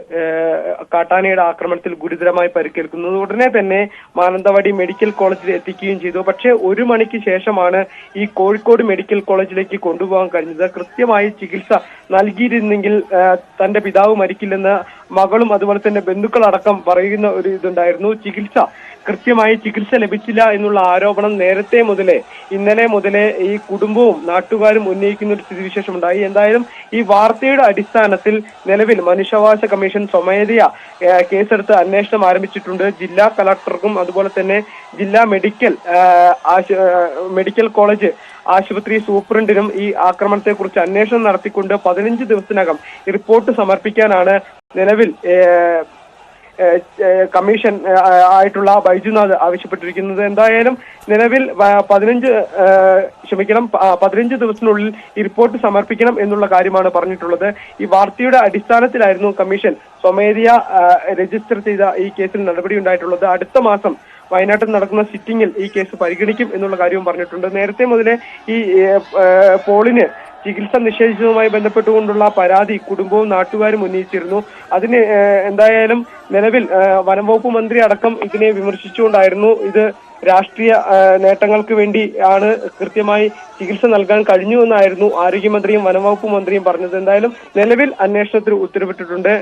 കാട്ടാനയുടെ ആക്രമണത്തിൽ ഗുരുതരമായി പരിക്കേൽക്കുന്നത്. ഉടനെ തന്നെ മാനന്തവാടി മെഡിക്കൽ കോളേജിൽ എത്തിക്കുകയും ചെയ്തു. പക്ഷേ 1 മണിക്ക് ശേഷമാണ് ഈ കോഴിക്കോട് മെഡിക്കൽ കോളേജിലേക്ക് കൊണ്ടുപോകാൻ കഴിഞ്ഞത്. കൃത്യമായി ചികിത്സ നൽകിയിരുന്നെങ്കിൽ തന്റെ പിതാവ് മരിക്കില്ലെന്ന് മകളും അതുപോലെ തന്നെ ബന്ധുക്കളടക്കം പറയുന്ന ഒരു ഇതുണ്ടായിരുന്നു. കൃത്യമായി ചികിത്സ ലഭിച്ചില്ല എന്നുള്ള ആരോപണം ഇന്നലെ മുതലേ ഈ കുടുംബവും നാട്ടുകാരും ഉന്നയിക്കുന്ന ഒരു സ്ഥിതിവിശേഷം ഉണ്ടായി. എന്തായാലും ഈ വാർത്തയുടെ അടിസ്ഥാനത്തിൽ നിലവിൽ മനുഷ്യാവകാശ കമ്മീഷൻ സ്വമേധയാ കേസെടുത്ത് അന്വേഷണം ആരംഭിച്ചിട്ടുണ്ട്. ജില്ലാ കളക്ടർക്കും അതുപോലെ തന്നെ ജില്ലാ മെഡിക്കൽ കോളേജ് ആശുപത്രി സൂപ്രണ്ടിനും ഈ ആക്രമണത്തെക്കുറിച്ച് അന്വേഷണം നടത്തിക്കൊണ്ട് 15 ദിവസത്തിനകം റിപ്പോർട്ട് സമർപ്പിക്കാനാണ് നിലവിൽ കമ്മീഷൻ ആയിട്ടുള്ള ബൈജുനാഥ് ആവശ്യപ്പെട്ടിരിക്കുന്നത്. എന്തായാലും നിലവിൽ 15 ദിവസത്തിനുള്ളിൽ ഈ റിപ്പോർട്ട് സമർപ്പിക്കണം എന്നുള്ള കാര്യമാണ് പറഞ്ഞിട്ടുള്ളത്. ഈ വാർത്തയുടെ അടിസ്ഥാനത്തിലായിരുന്നു കമ്മീഷൻ സ്വമേധയാ രജിസ്റ്റർ ചെയ്ത ഈ കേസിൽ നടപടി ഉണ്ടായിട്ടുള്ളത്. അടുത്ത മാസം വയനാട്ടിൽ നടക്കുന്ന സിറ്റിംഗിൽ ഈ കേസ് പരിഗണിക്കും എന്നുള്ള കാര്യവും പറഞ്ഞിട്ടുണ്ട്. നേരത്തെ മുതലേ ഈ പോളിന് ചികിത്സ നിഷേധിച്ചതുമായി ബന്ധപ്പെട്ടുകൊണ്ടുള്ള പരാതി കുടുംബവും നാട്ടുകാരും ഉന്നയിച്ചിരുന്നു. അതിന് എന്തായാലും നിലവിൽ വനംവകുപ്പ് മന്ത്രി അടക്കം ഇതിനെ വിമർശിച്ചുകൊണ്ടായിരുന്നു ഇത് രാഷ്ട്രീയ നേട്ടങ്ങൾക്ക് വേണ്ടി ആണ് കൃത്യമായി ചികിത്സ നൽകാൻ കഴിഞ്ഞു എന്നായിരുന്നു ആരോഗ്യമന്ത്രിയും വനംവകുപ്പ് മന്ത്രിയും പറഞ്ഞത്. എന്തായാലും നിലവിൽ അന്വേഷണത്തിന് ഉത്തരവിട്ടിട്ടുണ്ട്.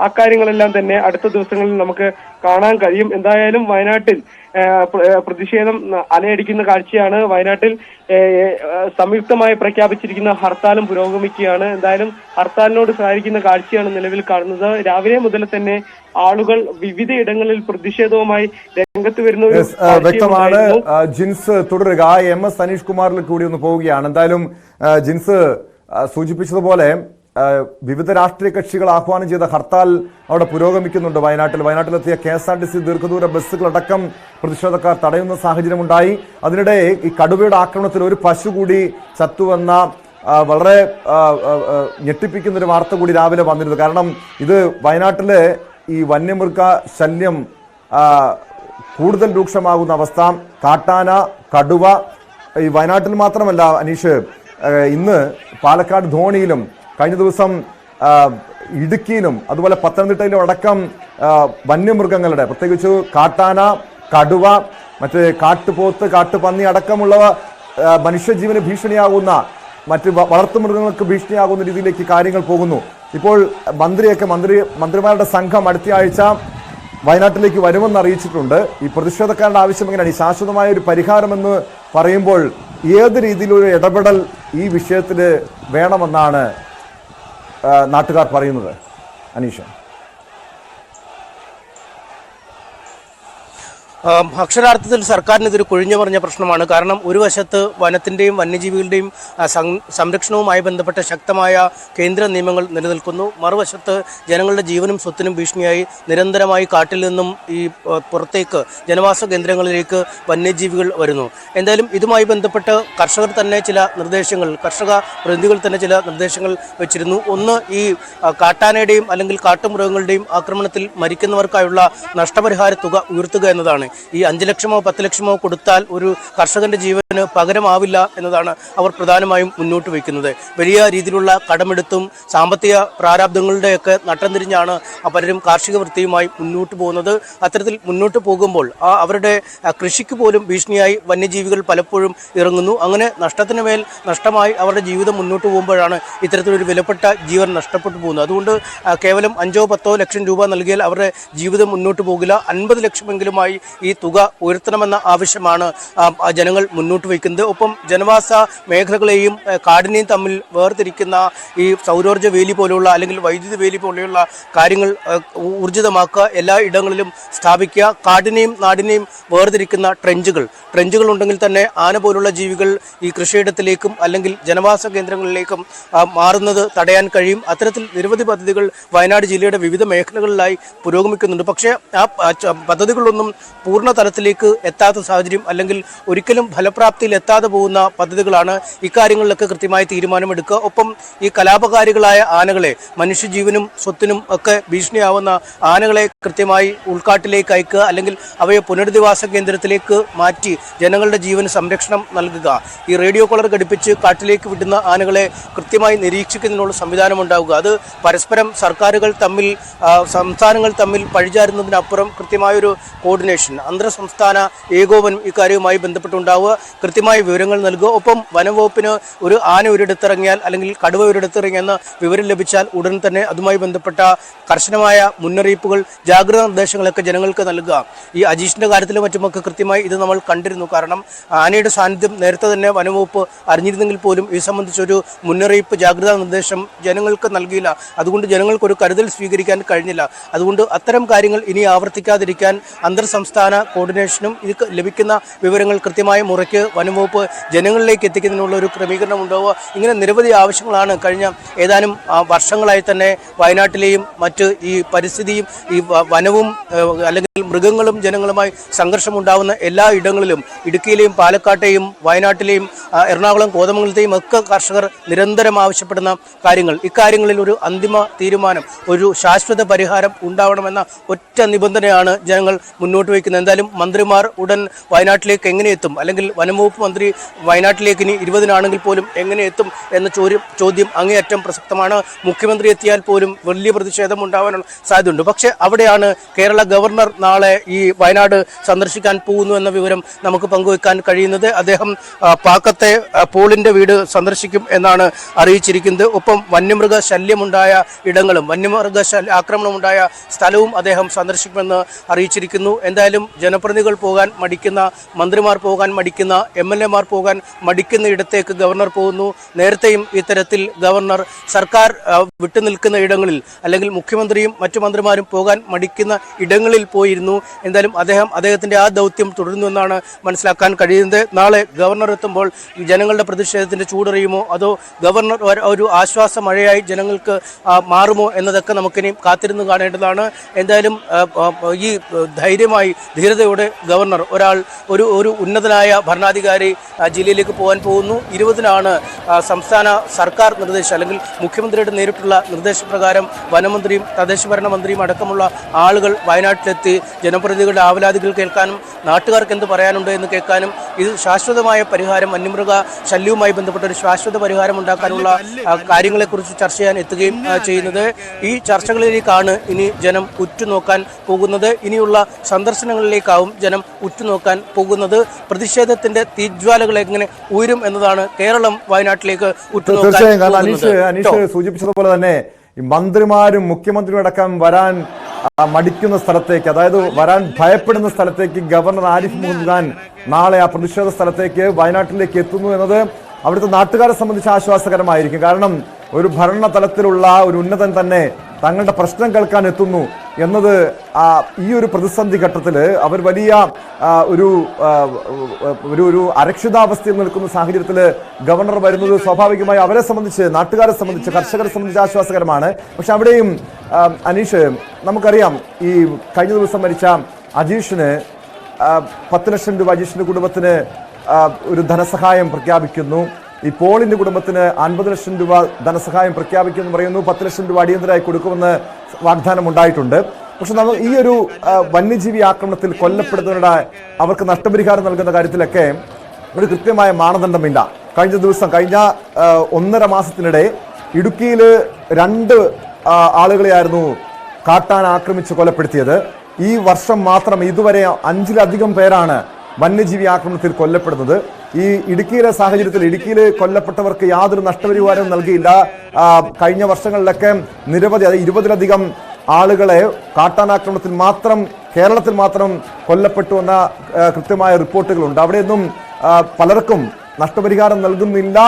അക്കാര്യങ്ങളെല്ലാം തന്നെ അടുത്ത ദിവസങ്ങളിൽ നമുക്ക് കാണാൻ കഴിയും. എന്തായാലും വയനാട്ടിൽ പ്രതിഷേധം അലയടിക്കുന്ന കാഴ്ചയാണ്. വയനാട്ടിൽ സംയുക്തമായി പ്രഖ്യാപിച്ചിരിക്കുന്ന ഹർത്താലും പുരോഗമിക്കുകയാണ്. എന്തായാലും ഹർത്താലിനോട് സഹായിക്കുന്ന കാഴ്ചയാണ് നിലവിൽ കാണുന്നത്. രാവിലെ മുതൽ തന്നെ ആളുകൾ വിവിധ ഇടങ്ങളിൽ പ്രതിഷേധവുമായി രംഗത്ത് വരുന്ന വ്യക്തമാണ്. ജിൻസ് തുടരുക. MS സനീഷ് കുമാറിൽ കൂടി ഒന്ന് പോവുകയാണ്. എന്തായാലും ജിൻസ് സൂചിപ്പിച്ചതുപോലെ വിവിധ രാഷ്ട്രീയ കക്ഷികൾ ആഹ്വാനം ചെയ്ത ഹർത്താൽ അവിടെ പുരോഗമിക്കുന്നുണ്ട്. വയനാട്ടിലെത്തിയ KSRTC ദീർഘദൂര ബസ്സുകളടക്കം പ്രതിഷേധക്കാർ തടയുന്ന സാഹചര്യമുണ്ടായി. അതിനിടെ ഈ കടുവയുടെ ആക്രമണത്തിൽ ഒരു പശു കൂടി ചത്തുവെന്ന വളരെ ഞെട്ടിപ്പിക്കുന്ന ഒരു വാർത്ത കൂടി രാവിലെ വന്നിരുന്നു. കാരണം ഇത് വയനാട്ടിലെ ഈ വന്യമൃഗ ശല്യം കൂടുതൽ രൂക്ഷമാകുന്ന അവസ്ഥ. കാട്ടാന, കടുവ ഈ വയനാട്ടിൽ മാത്രമല്ല അനീഷ്, ഇന്ന് പാലക്കാട് ധോണിയിലും കഴിഞ്ഞ ദിവസം ഇടുക്കിയിലും അതുപോലെ പത്തനംതിട്ടയിലും അടക്കം വന്യമൃഗങ്ങളുടെ പ്രത്യേകിച്ച് കാട്ടാന, കടുവ, മറ്റ് കാട്ടുപോത്ത്, കാട്ടുപന്നി അടക്കമുള്ളവ മനുഷ്യജീവന് ഭീഷണിയാകുന്ന മറ്റ് വളർത്തുമൃഗങ്ങൾക്ക് ഭീഷണിയാകുന്ന രീതിയിലേക്ക് കാര്യങ്ങൾ പോകുന്നു. ഇപ്പോൾ മന്ത്രിമാരുടെ സംഘം അടുത്ത ആഴ്ച വയനാട്ടിലേക്ക് വരുമെന്ന് അറിയിച്ചിട്ടുണ്ട്. ഈ പ്രതിഷേധക്കാരുടെ ആവശ്യം എങ്ങനെയാണ്? ഈ ശാശ്വതമായ ഒരു പരിഹാരമെന്ന് പറയുമ്പോൾ ഏത് രീതിയിലൊരു ഇടപെടൽ ഈ വിഷയത്തിൽ വേണമെന്നാണ് നാട്ടുകാർ പറയുന്നത്? അനീഷ, അക്ഷരാർത്ഥത്തിൽ സർക്കാരിന് ഇതൊരു കൊഴിഞ്ഞു പറഞ്ഞ പ്രശ്നമാണ്. കാരണം ഒരു വശത്ത് വനത്തിൻ്റെയും വന്യജീവികളുടെയും സംരക്ഷണവുമായി ബന്ധപ്പെട്ട ശക്തമായ കേന്ദ്ര നിയമങ്ങൾ നിലനിൽക്കുന്നു. മറുവശത്ത് ജനങ്ങളുടെ ജീവനും സ്വത്തിനും ഭീഷണിയായി നിരന്തരമായി കാട്ടിൽ നിന്നും ഈ പുറത്തേക്ക് ജനവാസ കേന്ദ്രങ്ങളിലേക്ക് വന്യജീവികൾ വരുന്നു. എന്തായാലും ഇതുമായി ബന്ധപ്പെട്ട് കർഷകർ തന്നെ ചില നിർദ്ദേശങ്ങൾ, കർഷക പ്രതിനിധികൾ തന്നെ ചില നിർദ്ദേശങ്ങൾ വെച്ചിരുന്നു. ഒന്ന്, ഈ കാട്ടാനയുടെയും അല്ലെങ്കിൽ കാട്ടുമൃഗങ്ങളുടെയും ആക്രമണത്തിൽ മരിക്കുന്നവർക്കായുള്ള നഷ്ടപരിഹാര തുക ഉയർത്തുക എന്നതാണ്. ഈ 5 ലക്ഷമോ 10 ലക്ഷമോ കൊടുത്താൽ ഒരു കർഷകന്റെ ജീവന് പകരമാവില്ല എന്നതാണ് അവർ പ്രധാനമായും മുന്നോട്ട് വയ്ക്കുന്നത്. വലിയ രീതിയിലുള്ള കടമെടുത്തും സാമ്പത്തിക പ്രാരാബ്ദങ്ങളുടെയൊക്കെ നട്ടം തിരിഞ്ഞാണ് പലരും കാർഷിക വൃത്തിയുമായി മുന്നോട്ട് പോകുന്നത്. അത്തരത്തിൽ മുന്നോട്ട് പോകുമ്പോൾ അവരുടെ കൃഷിക്ക് പോലും ഭീഷണിയായി വന്യജീവികൾ പലപ്പോഴും ഇറങ്ങുന്നു. അങ്ങനെ നഷ്ടത്തിന് മേൽ നഷ്ടമായി അവരുടെ ജീവിതം മുന്നോട്ട് പോകുമ്പോഴാണ് ഇത്തരത്തിലൊരു വിലപ്പെട്ട ജീവൻ നഷ്ടപ്പെട്ടു പോകുന്നത്. അതുകൊണ്ട് കേവലം 5-10 ലക്ഷം രൂപ നൽകിയാൽ അവരുടെ ജീവിതം മുന്നോട്ട് പോകില്ല. 50 ലക്ഷമെങ്കിലുമായി ഈ തുക ഉയർത്തണമെന്ന ആവശ്യമാണ് ജനങ്ങൾ മുന്നോട്ട് വയ്ക്കുന്നത്. ഒപ്പം ജനവാസ മേഖലകളെയും കാടിനെയും തമ്മിൽ വേർതിരിക്കുന്ന ഈ സൗരോർജ്ജ വേലി പോലെയുള്ള അല്ലെങ്കിൽ വൈദ്യുതി വേലി പോലെയുള്ള കാര്യങ്ങൾ ഊർജിതമാക്കുക, എല്ലാ ഇടങ്ങളിലും സ്ഥാപിക്കുക. കാടിനെയും നാടിനെയും വേർതിരിക്കുന്ന ട്രെഞ്ചുകൾ ഉണ്ടെങ്കിൽ തന്നെ ആന പോലുള്ള ജീവികൾ ഈ കൃഷിയിടത്തിലേക്കും അല്ലെങ്കിൽ ജനവാസ കേന്ദ്രങ്ങളിലേക്കും മാറുന്നത് തടയാൻ കഴിയും. അത്തരത്തിൽ നിരവധി പദ്ധതികൾ വയനാട് ജില്ലയുടെ വിവിധ മേഖലകളിലായി പുരോഗമിക്കുന്നുണ്ട്. പക്ഷേ ആ പദ്ധതികളൊന്നും പൂർണ്ണ തലത്തിലേക്ക് എത്താത്ത സാഹചര്യം അല്ലെങ്കിൽ ഒരിക്കലും ഫലപ്രാപ്തിയിൽ എത്താതെ പോകുന്ന പദ്ധതികളാണ്. ഇക്കാര്യങ്ങളിലൊക്കെ കൃത്യമായി തീരുമാനമെടുക്കുക. ഒപ്പം ഈ കലാപകാരികളായ ആനകളെ, മനുഷ്യജീവനും സ്വത്തിനും ഒക്കെ ഭീഷണിയാവുന്ന ആനകളെ കൃത്യമായി ഉൾക്കാട്ടിലേക്ക് അയക്കുക അല്ലെങ്കിൽ അവയെ പുനരധിവാസ കേന്ദ്രത്തിലേക്ക് മാറ്റി ജനങ്ങളുടെ ജീവന് സംരക്ഷണം നൽകുക. ഈ റേഡിയോ കോളർ ഘടിപ്പിച്ച് കാട്ടിലേക്ക് വിടുന്ന ആനകളെ കൃത്യമായി നിരീക്ഷിക്കുന്നതിനുള്ള സംവിധാനം ഉണ്ടാവുക. അത് പരസ്പരം സർക്കാരുകൾ തമ്മിൽ, സംസ്ഥാനങ്ങൾ തമ്മിൽ പഴിചാരുന്നതിനപ്പുറം കൃത്യമായൊരു കോർഡിനേഷൻ, അന്തർ സംസ്ഥാന ഏകോപനം ഇക്കാര്യവുമായി ബന്ധപ്പെട്ടുണ്ടാവുക, കൃത്യമായ വിവരങ്ങൾ നൽകുക. ഒപ്പം വനംവകുപ്പിന് ഒരു ആന ഒരിടത്തിറങ്ങിയാൽ അല്ലെങ്കിൽ കടുവ ഒരിടത്തിറങ്ങിയെന്ന വിവരം ലഭിച്ചാൽ ഉടൻ തന്നെ അതുമായി ബന്ധപ്പെട്ട കർശനമായ മുന്നറിയിപ്പുകൾ, ജാഗ്രതാ നിർദ്ദേശങ്ങളൊക്കെ ജനങ്ങൾക്ക് നൽകുക. ഈ അജീഷിന്റെ കാര്യത്തിലും മറ്റുമൊക്കെ കൃത്യമായി ഇത് നമ്മൾ കണ്ടിരുന്നു. കാരണം ആനയുടെ സാന്നിധ്യം നേരത്തെ തന്നെ വനംവകുപ്പ് അറിഞ്ഞിരുന്നെങ്കിൽ പോലും ഇത് സംബന്ധിച്ചൊരു മുന്നറിയിപ്പ്, ജാഗ്രതാ നിർദ്ദേശം ജനങ്ങൾക്ക് നൽകിയില്ല. അതുകൊണ്ട് ജനങ്ങൾക്കൊരു കരുതൽ സ്വീകരിക്കാൻ കഴിഞ്ഞില്ല. അതുകൊണ്ട് അത്തരം കാര്യങ്ങൾ ഇനി ആവർത്തിക്കാതിരിക്കാൻ അന്തർ സംസ്ഥാന കോർഡിനേഷനും ഇത് ലഭിക്കുന്ന വിവരങ്ങൾ കൃത്യമായ മുറയ്ക്ക് വനംവകുപ്പ് ജനങ്ങളിലേക്ക് എത്തിക്കുന്നതിനുള്ള ഒരു ക്രമീകരണം ഉണ്ടാവുക. ഇങ്ങനെ നിരവധി ആവശ്യങ്ങളാണ് കഴിഞ്ഞ ഏതാനും വർഷങ്ങളായി തന്നെ വയനാട്ടിലെയും മറ്റ് ഈ പരിസ്ഥിതിയും ഈ വനവും അല്ലെങ്കിൽ മൃഗങ്ങളും ജനങ്ങളുമായി സംഘർഷമുണ്ടാകുന്ന എല്ലാ ഇടങ്ങളിലും, ഇടുക്കിയിലെയും പാലക്കാട്ടെയും വയനാട്ടിലെയും എറണാകുളം കോതമംഗലത്തെയും ഒക്കെ കർഷകർ നിരന്തരം ആവശ്യപ്പെടുന്ന കാര്യങ്ങൾ, ഇക്കാര്യങ്ങളിൽ ഒരു അന്തിമ തീരുമാനം, ഒരു ശാശ്വത പരിഹാരം ഉണ്ടാവണമെന്ന ഒറ്റ നിബന്ധനയാണ് ജനങ്ങൾ മുന്നോട്ട് വയ്ക്കുന്നത്. എന്തായാലും മന്ത്രിമാർ ഉടൻ വയനാട്ടിലേക്ക് എങ്ങനെ എത്തും, അല്ലെങ്കിൽ വനംവകുപ്പ് മന്ത്രി വയനാട്ടിലേക്ക് ഇനി 20-നാണെങ്കിൽ പോലും എങ്ങനെ എത്തും എന്ന ചോദ്യം അങ്ങേയറ്റം പ്രസക്തമാണ്. മുഖ്യമന്ത്രി എത്തിയാൽ പോലും വലിയ പ്രതിഷേധം ഉണ്ടാവാനുള്ള സാധ്യതയുണ്ട്. പക്ഷേ അവിടെയാണ് കേരള ഗവർണർ നാളെ ഈ വയനാട് സന്ദർശിക്കാൻ പോകുന്നു എന്ന വിവരം നമുക്ക് പങ്കുവെക്കാൻ കഴിയുന്നത്. അദ്ദേഹം പാക്കത്തെ പോളിന്റെ വീട് സന്ദർശിക്കും എന്നാണ് അറിയിച്ചിരിക്കുന്നത്. ഒപ്പം വന്യമൃഗ ശല്യമുണ്ടായ ഇടങ്ങളും വന്യമൃഗ ആക്രമണമുണ്ടായ സ്ഥലവും അദ്ദേഹം സന്ദർശിക്കുമെന്ന് അറിയിച്ചിരിക്കുന്നു. എന്തായാലും ജനപ്രതിനിധികൾ പോകാൻ മടിക്കുന്ന, മന്ത്രിമാർ പോകാൻ മടിക്കുന്ന, MLA-മാർ പോകാൻ മടിക്കുന്ന ഇടത്തേക്ക് ഗവർണർ പോകുന്നു. നേരത്തെയും ഇത്തരത്തിൽ ഗവർണർ സർക്കാർ വിട്ടുനിൽക്കുന്ന ഇടങ്ങളിൽ അല്ലെങ്കിൽ മുഖ്യമന്ത്രിയും മറ്റു മന്ത്രിമാരും പോകാൻ മടിക്കുന്ന ഇടങ്ങളിൽ പോയിരുന്നു. എന്തായാലും അദ്ദേഹത്തിന്റെ ആ ദൗത്യം തുടരുന്നു എന്നാണ് മനസ്സിലാക്കാൻ കഴിയുന്നത്. നാളെ ഗവർണർ എത്തുമ്പോൾ ജനങ്ങളുടെ പ്രതിഷേധത്തിന്റെ ചൂടറിയുമോ അതോ ഗവർണർ ഒരു ആശ്വാസ മഴയായി ജനങ്ങൾക്ക് മാറുമോ എന്നതൊക്കെ നമുക്കിനി കാത്തിരുന്ന് കാണേണ്ടതാണ്. എന്തായാലും ഈ ധീരതയോടെ ഗവർണർ ഒരു ഉന്നതനായ ഭരണാധികാരി ജില്ലയിലേക്ക് പോകാൻ പോകുന്നു. 20-നാണ് സംസ്ഥാന സർക്കാർ നിർദ്ദേശം അല്ലെങ്കിൽ മുഖ്യമന്ത്രിയുടെ നേരിട്ടുള്ള നിർദ്ദേശപ്രകാരം വനമന്ത്രിയും തദ്ദേശഭരണ മന്ത്രിയും അടക്കമുള്ള ആളുകൾ വയനാട്ടിലെത്തി ജനപ്രതിനിധികളുടെ ആവലാതികൾ കേൾക്കാനും നാട്ടുകാർക്ക് എന്ത് പറയാനുണ്ട് എന്ന് കേൾക്കാനും ഇത് ശാശ്വതമായ പരിഹാരം, വന്യമൃഗ ശല്യവുമായി ബന്ധപ്പെട്ട ഒരു ശാശ്വത പരിഹാരം ഉണ്ടാക്കാനുള്ള കാര്യങ്ങളെക്കുറിച്ച് ചർച്ച ചെയ്യാൻ എത്തുകയും ചെയ്യുന്നത്. ഈ ചർച്ചകളിലേക്കാണ് ഇനി ജനം ഉറ്റുനോക്കാൻ പോകുന്നത്. ഇനിയുള്ള സന്ദർശനങ്ങളിലേക്കാവും ജനം ഉറ്റുനോക്കാൻ പോകുന്നത്. പ്രതിഷേധത്തിന്റെ തീജ്വാലകൾ എങ്ങനെ ഉയരും എന്നതാണ് കേരളം വയനാട്ടിലേക്ക് ഉറ്റുനോക്കാൻ. അനീഷ് സൂചിപ്പിച്ചതുപോലെ തന്നെ ഈ മന്ത്രിമാരും മുഖ്യമന്ത്രിയും അടക്കം വരാൻ മടിക്കുന്ന സ്ഥലത്തേക്ക്, അതായത് വരാൻ ഭയപ്പെടുന്ന സ്ഥലത്തേക്ക് ഗവർണർ ആരിഫ് മുഹമ്മദ് ഖാൻ നാളെ ആ പ്രതിഷേധ സ്ഥലത്തേക്ക് വയനാട്ടിലേക്ക് എത്തുന്നു എന്നത് അവിടുത്തെ നാട്ടുകാരെ സംബന്ധിച്ച് ആശ്വാസകരമായിരിക്കും. കാരണം ഒരു ഭരണതലത്തിലുള്ള ഒരു ഉന്നതൻ തന്നെ തങ്ങളുടെ പ്രശ്നം കേൾക്കാൻ എത്തുന്നു എന്നത് ഈ ഒരു പ്രതിസന്ധി ഘട്ടത്തിൽ അവർ വലിയ ഒരു അരക്ഷിതാവസ്ഥയിൽ നിൽക്കുന്ന സാഹചര്യത്തിൽ ഗവർണർ വരുന്നത് സ്വാഭാവികമായി അവരെ സംബന്ധിച്ച്, നാട്ടുകാരെ സംബന്ധിച്ച്, കർഷകരെ സംബന്ധിച്ച് ആശ്വാസകരമാണ്. പക്ഷെ അവിടെയും അനീഷ്, നമുക്കറിയാം ഈ കഴിഞ്ഞ ദിവസം മരിച്ച അജീഷിന് 10 ലക്ഷം രൂപ അജീഷിന്റെ കുടുംബത്തിന് ഒരു ധനസഹായം പ്രഖ്യാപിക്കുന്നു. ഈ പോളിന്റെ കുടുംബത്തിന് 50 ലക്ഷം രൂപ ധനസഹായം പ്രഖ്യാപിക്കുമെന്ന് പറയുന്നു. 10 ലക്ഷം രൂപ അടിയന്തരമായി കൊടുക്കുമെന്ന് വാഗ്ദാനം ഉണ്ടായിട്ടുണ്ട്. പക്ഷെ നമ്മൾ ഈ ഒരു വന്യജീവി ആക്രമണത്തിൽ കൊല്ലപ്പെടുന്നവരുടെ അവർക്ക് നഷ്ടപരിഹാരം നൽകുന്ന കാര്യത്തിലൊക്കെ ഒരു കൃത്യമായ മാനദണ്ഡമില്ല. കഴിഞ്ഞ 1.5 മാസത്തിനിടെ ഇടുക്കിയിൽ 2 ആളുകളെയായിരുന്നു കാട്ടാന ആക്രമിച്ച് കൊലപ്പെടുത്തിയത്. ഈ വർഷം മാത്രം ഇതുവരെ 5-ലധികം പേരാണ് വന്യജീവി ആക്രമണത്തിൽ കൊല്ലപ്പെടുന്നത്. ഈ ഇടുക്കിയിലെ സാഹചര്യത്തിൽ ഇടുക്കിയിൽ കൊല്ലപ്പെട്ടവർക്ക് യാതൊരു നഷ്ടപരിഹാരവും നൽകിയില്ല. കഴിഞ്ഞ വർഷങ്ങളിലൊക്കെ നിരവധി 20-ലധികം ആളുകളെ കാട്ടാനാക്രമണത്തിൽ മാത്രം കേരളത്തിൽ മാത്രം കൊല്ലപ്പെട്ടു എന്ന കൃത്യമായ റിപ്പോർട്ടുകളുണ്ട്. അവിടെയൊന്നും പലർക്കും നഷ്ടപരിഹാരം നൽകുന്നില്ല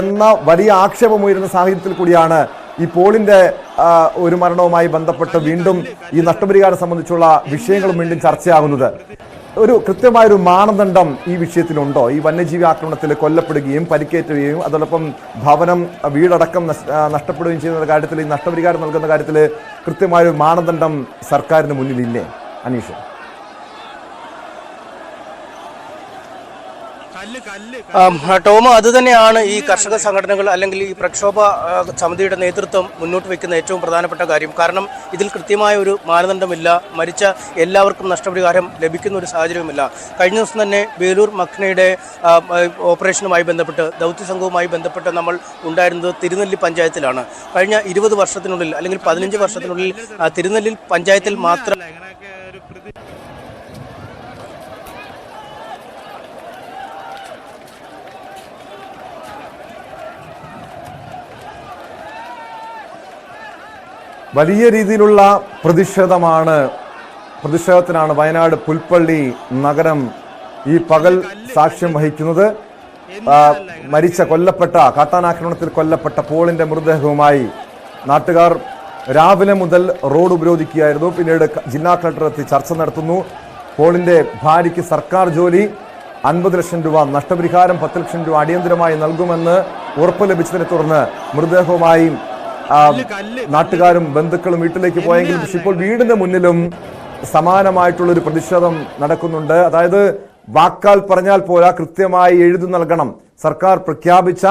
എന്ന വലിയ ആക്ഷേപമുയരുന്ന സാഹചര്യത്തിൽ കൂടിയാണ് ഈ പോളിന്റെ ഒരു മരണവുമായി ബന്ധപ്പെട്ട് വീണ്ടും ഈ നഷ്ടപരിഹാരം സംബന്ധിച്ചുള്ള വിഷയങ്ങളും വീണ്ടും ചർച്ചയാകുന്നത്. ഒരു കൃത്യമായൊരു മാനദണ്ഡം ഈ വിഷയത്തിലുണ്ടോ? ഈ വന്യജീവി ആക്രമണത്തിൽ കൊല്ലപ്പെടുകയും പരിക്കേറ്റുകയും അതോടൊപ്പം ഭവനം, വീടടക്കം നഷ്ടപ്പെടുകയും ചെയ്യുന്ന കാര്യത്തിൽ, ഈ നഷ്ടപരിഹാരം നൽകുന്ന കാര്യത്തിൽ കൃത്യമായൊരു മാനദണ്ഡം സർക്കാരിന് മുന്നിലില്ലേ അനീഷ്? ടോമോ, അതുതന്നെയാണ് ഈ കർഷക സംഘടനകൾ അല്ലെങ്കിൽ ഈ പ്രക്ഷോഭ സമിതിയുടെ നേതൃത്വം മുന്നോട്ട് വെക്കുന്ന ഏറ്റവും പ്രധാനപ്പെട്ട കാര്യം. കാരണം ഇതിൽ കൃത്യമായ ഒരു മാനദണ്ഡമില്ല. മരിച്ച എല്ലാവർക്കും നഷ്ടപരിഹാരം ലഭിക്കുന്ന ഒരു സാഹചര്യവുമില്ല. കഴിഞ്ഞ ദിവസം തന്നെ വേലൂർ മഖ്നയുടെ ഓപ്പറേഷനുമായി ബന്ധപ്പെട്ട്, ദൗത്യസംഘവുമായി ബന്ധപ്പെട്ട് നമ്മൾ ഉണ്ടായിരുന്നത് തിരുനെല്ലി പഞ്ചായത്തിലാണ്. കഴിഞ്ഞ 20 വർഷത്തിനുള്ളിൽ അല്ലെങ്കിൽ 15 വർഷത്തിനുള്ളിൽ തിരുനെല്ലി പഞ്ചായത്തിൽ മാത്രം വലിയ രീതിയിലുള്ള പ്രതിഷേധത്തിനാണ് വയനാട് പുൽപ്പള്ളി നഗരം ഈ പകൽ സാക്ഷ്യം വഹിക്കുന്നത്. കൊല്ലപ്പെട്ട കാട്ടാനാക്രമണത്തിൽ കൊല്ലപ്പെട്ട പോളിന്റെ മൃതദേഹവുമായി നാട്ടുകാർ രാവിലെ മുതൽ റോഡ് ഉപരോധിക്കുകയായിരുന്നു. പിന്നീട് ജില്ലാ കളക്ടർ എത്തി ചർച്ച നടത്തുന്നു. പോളിന്റെ ഭാര്യയ്ക്ക് സർക്കാർ ജോലി, 50 ലക്ഷം രൂപ നഷ്ടപരിഹാരം, 10 ലക്ഷം രൂപ അടിയന്തരമായി നൽകുമെന്ന് ഉറപ്പ് ലഭിച്ചതിനെ തുടർന്ന് മൃതദേഹവുമായി നാട്ടുകാരും ബന്ധുക്കളും വീട്ടിലേക്ക് പോയെങ്കിലും ഇപ്പോൾ വീടിന് മുന്നിലും സമാനമായിട്ടുള്ളൊരു പ്രതിഷേധം നടക്കുന്നുണ്ട്. അതായത് വാക്കാൽ പറഞ്ഞാൽ പോരാ, കൃത്യമായി എഴുതി നൽകണം. സർക്കാർ പ്രഖ്യാപിച്ച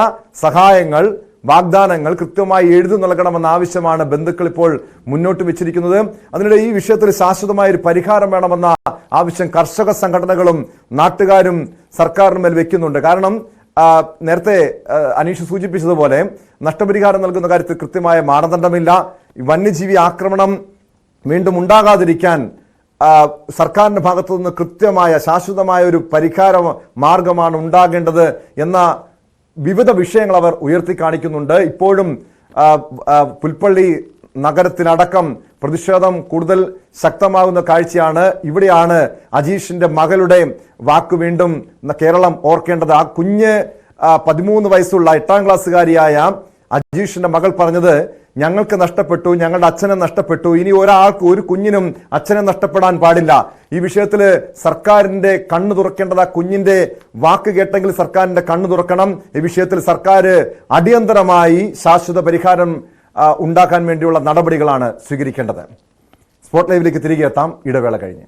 സഹായങ്ങൾ, വാഗ്ദാനങ്ങൾ കൃത്യമായി എഴുതി നൽകണമെന്ന ആവശ്യമാണ് ബന്ധുക്കൾ ഇപ്പോൾ മുന്നോട്ട് വെച്ചിരിക്കുന്നത്. അതിനിടെ ഈ വിഷയത്തിൽ ശാശ്വതമായ ഒരു പരിഹാരം വേണമെന്ന ആവശ്യം കർഷക സംഘടനകളും നാട്ടുകാരും സർക്കാരിനുമേൽ വെക്കുന്നുണ്ട്. കാരണം നേരത്തെ അനീഷ് സൂചിപ്പിച്ചതുപോലെ നഷ്ടപരിഹാരം നൽകുന്ന കാര്യത്തിൽ കൃത്യമായ മാനദണ്ഡമില്ല. വന്യജീവി ആക്രമണം വീണ്ടും ഉണ്ടാകാതിരിക്കാൻ സർക്കാരിന്റെ ഭാഗത്തു നിന്ന് കൃത്യമായ ശാശ്വതമായ ഒരു പരിഹാര മാർഗമാണ് ഉണ്ടാകേണ്ടത് എന്ന വിവിധ വിഷയങ്ങൾ അവർ ഉയർത്തി കാണിക്കുന്നുണ്ട്. ഇപ്പോഴും പുൽപ്പള്ളി നഗരത്തിലടക്കം പ്രതിഷേധം കൂടുതൽ ശക്തമാകുന്ന കാഴ്ചയാണ്. ഇവിടെയാണ് അജീഷിന്റെ മകളുടെ വാക്ക് വീണ്ടും കേരളം ഓർക്കേണ്ടത്. ആ കുഞ്ഞ് 13 വയസ്സുള്ള 8ാം ക്ലാസ്സുകാരിയായ അജീഷിന്റെ മകൾ പറഞ്ഞത്, ഞങ്ങൾക്ക് നഷ്ടപ്പെട്ടു, ഞങ്ങളുടെ അച്ഛനെ നഷ്ടപ്പെട്ടു, ഇനി ഒരു കുഞ്ഞിനും അച്ഛനെ നഷ്ടപ്പെടാൻ പാടില്ല. ഈ വിഷയത്തിൽ സർക്കാരിന്റെ കണ്ണു തുറക്കേണ്ടത്. ആ കുഞ്ഞിന്റെ വാക്ക് കേട്ടെങ്കിൽ സർക്കാരിന്റെ കണ്ണു തുറക്കണം. ഈ വിഷയത്തിൽ സർക്കാർ അടിയന്തരമായി ശാശ്വത പരിഹാരം ഉണ്ടാക്കാൻ വേണ്ടിയുള്ള നടപടികളാണ് സ്വീകരിക്കേണ്ടത്. സ്പോട്ട് ലൈവിലേക്ക് തിരികെ എത്താം, ഇടവേള കഴിഞ്ഞ്.